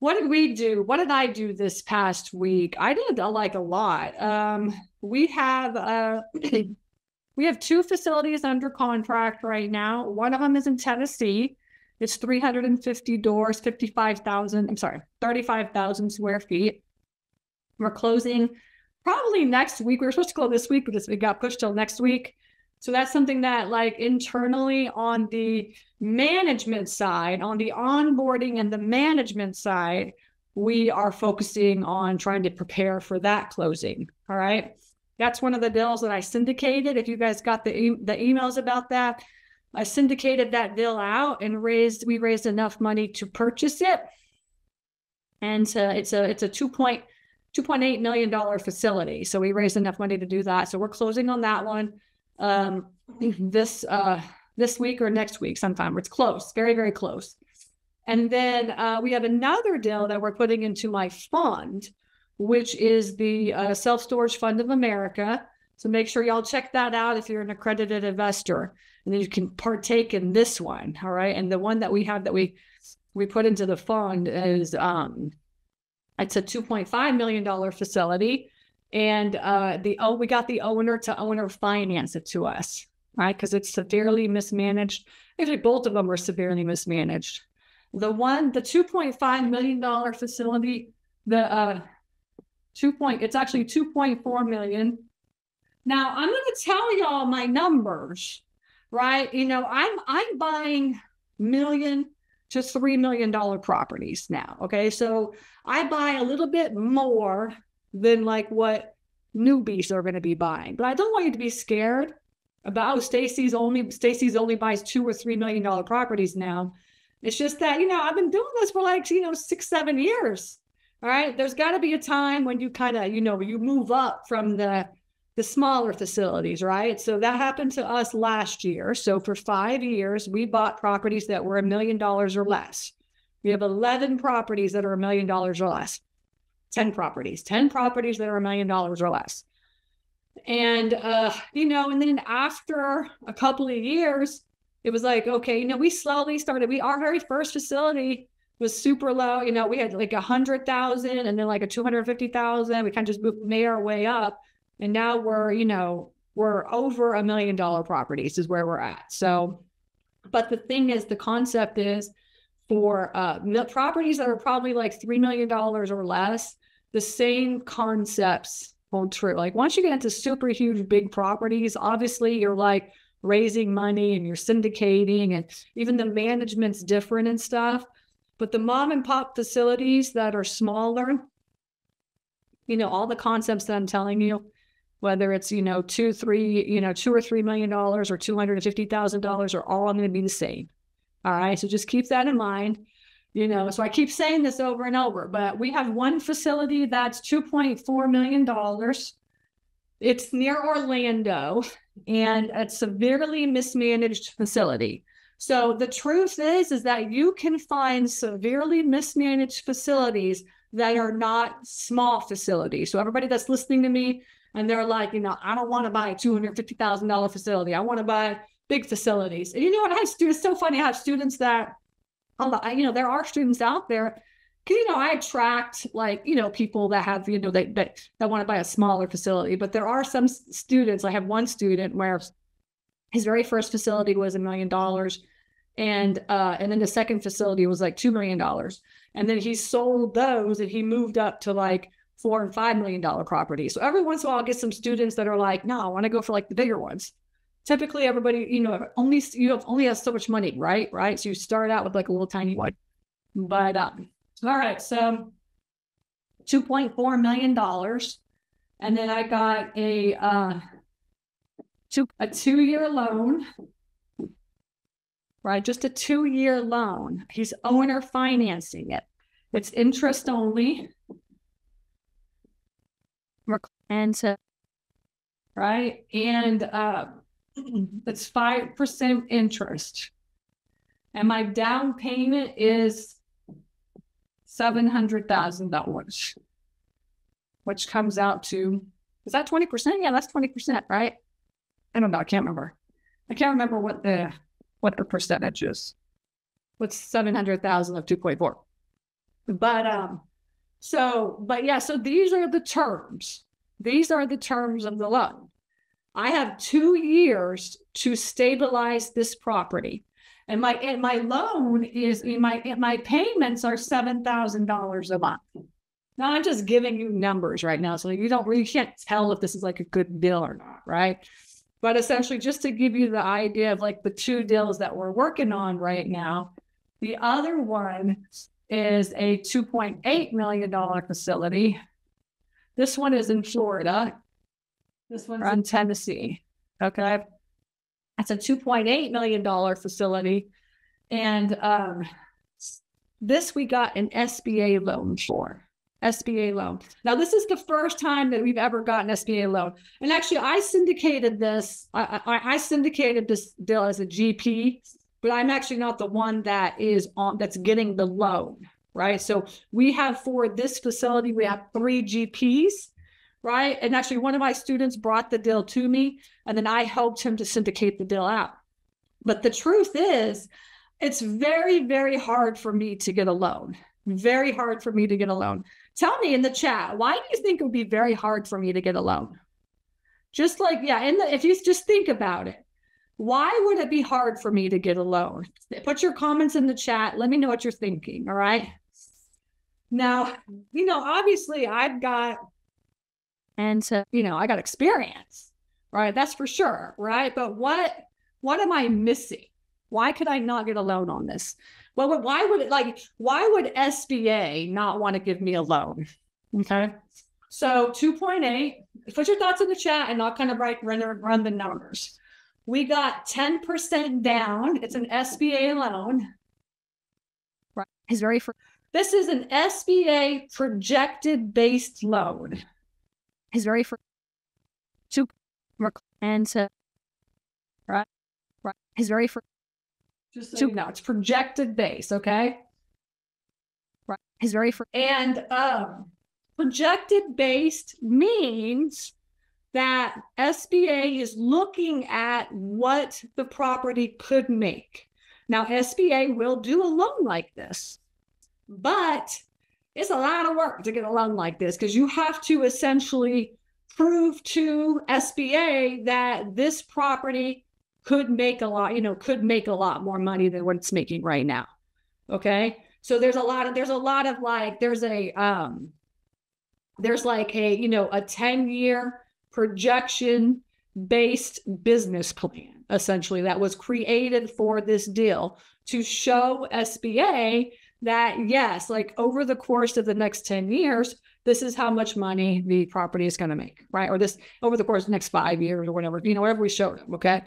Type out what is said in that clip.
what did we do? What did I do this past week? I did like a lot. We have we have two facilities under contract right now. One of them is in Tennessee. It's 350 doors, 35,000 square feet. We're closing probably next week. We were supposed to close this week, but it got pushed till next week. So that's something that, like, internally on the management side, on the onboarding and the management side, we are focusing on trying to prepare for that closing. All right. That's one of the deals that I syndicated. If you guys got the emails about that, I syndicated that deal out and we raised enough money to purchase it. And it's a $2.8 million facility. So we raised enough money to do that. So we're closing on that one this week or next week sometime. It's close, very, very close. And then we have another deal that we're putting into my fund, which is the Self-Storage Fund of America. So make sure y'all check that out if you're an accredited investor, and then you can partake in this one. All right. And the one that we have that we put into the fund is it's a $2.5 million facility. And we got the owner to owner finance it to us, right? Because it's severely mismanaged. Actually, both of them are severely mismanaged. The $2.5 million facility, it's actually 2.4 million. Now I'm going to tell y'all my numbers, right? I'm buying $1 million to $3 million properties now. Okay. So I buy a little bit more than like what newbies are going to be buying. But I don't want you to be scared about Stacy's only buys $2 or $3 million properties now. It's just that, I've been doing this for like, 6-7 years. All right. There's got to be a time when you kind of, you move up from the smaller facilities, right? So that happened to us last year. So for 5 years, we bought properties that were $1 million or less. We have 11 properties that are $1 million or less. 10 properties that are $1 million or less. And, and then after a couple of years, it was like, okay, we slowly started. Our very first facility was super low. We had like 100,000 and then like a 250,000. We kind of just made our way up. And now we're over $1 million properties is where we're at. So, but the thing is, the concept is for properties that are probably like $3 million or less, the same concepts hold true. Like once you get into super huge, big properties, obviously you're like raising money and you're syndicating, and even the management's different and stuff. But the mom and pop facilities that are smaller, all the concepts that I'm telling you, whether it's, $2 or $3 million or $250,000 are all going to be the same. All right. So just keep that in mind. So I keep saying this over and over, but we have one facility that's $2.4 million. It's near Orlando, and it's a severely mismanaged facility. So the truth is that you can find severely mismanaged facilities that are not small facilities. So everybody that's listening to me and they're like, I don't want to buy a $250,000 facility. I want to buy big facilities. And what I have students, it's so funny. I have students that, there are students out there, because, I attract people that have, that want to buy a smaller facility. But there are some students. I have one student where his very first facility was $1 million. And then the second facility was like $2 million. And then he sold those and he moved up to like $4 and $5 million properties. So every once in a while I'll get some students that are like, no, I want to go for like the bigger ones. Typically everybody, only has so much money, right? Right. So you start out with like a little tiny one. But all right. So $2.4 million. And then I got a 2-year loan. Right, just a 2-year loan. He's owner financing it. It's interest only. And right, and it's 5% interest. And my down payment is $700,000, which comes out to, is that 20%? Yeah, that's 20%, right? I don't know. I can't remember what the percentage is. What's 700,000 of 2.4? But yeah, so these are the terms. These are the terms of the loan. I have 2 years to stabilize this property. And my loan is my payments are $7,000 a month. Now I'm just giving you numbers right now, so you can't tell if this is like a good deal or not, right? But essentially, just to give you the idea of like the 2 deals that we're working on right now, the other one is a $2.8 million facility. This one is in Florida. This one's in Tennessee. Okay. That's a $2.8 million facility. And this we got an SBA loan for. SBA loan. Now, this is the first time that we've ever gotten SBA loan. And actually, I syndicated this. I syndicated this deal as a GP, but I'm actually not the one that's getting the loan, right? So we have, for this facility, we have 3 GPs, right? And actually, one of my students brought the deal to me, and then I helped him to syndicate the deal out. But the truth is, it's very, very hard for me to get a loan. Very hard for me to get a loan. Tell me in the chat, why do you think it would be very hard for me to get a loan? Just like, yeah, if you just think about it, why would it be hard for me to get a loan? Put your comments in the chat. Let me know what you're thinking, all right? Now, obviously I got experience, right? That's for sure, right? But what am I missing? Why could I not get a loan on this? Well, why would SBA not want to give me a loan? Okay. So 2.8, put your thoughts in the chat and I'll kind of run the numbers. We got 10% down. It's an SBA loan. Right. This is an SBA projected based loan. Just so you know, it's projected base, okay? Right. And projected based means that SBA is looking at what the property could make. Now, SBA will do a loan like this, but it's a lot of work to get a loan like this because you have to essentially prove to SBA that this property could make a lot more money than what it's making right now. Okay. So there's like a 10-year projection based business plan, essentially, that was created for this deal to show SBA that, yes, like over the course of the next 10 years, this is how much money the property is going to make, right? Or this over the course of the next 5 years or whatever, whatever we showed them. Okay.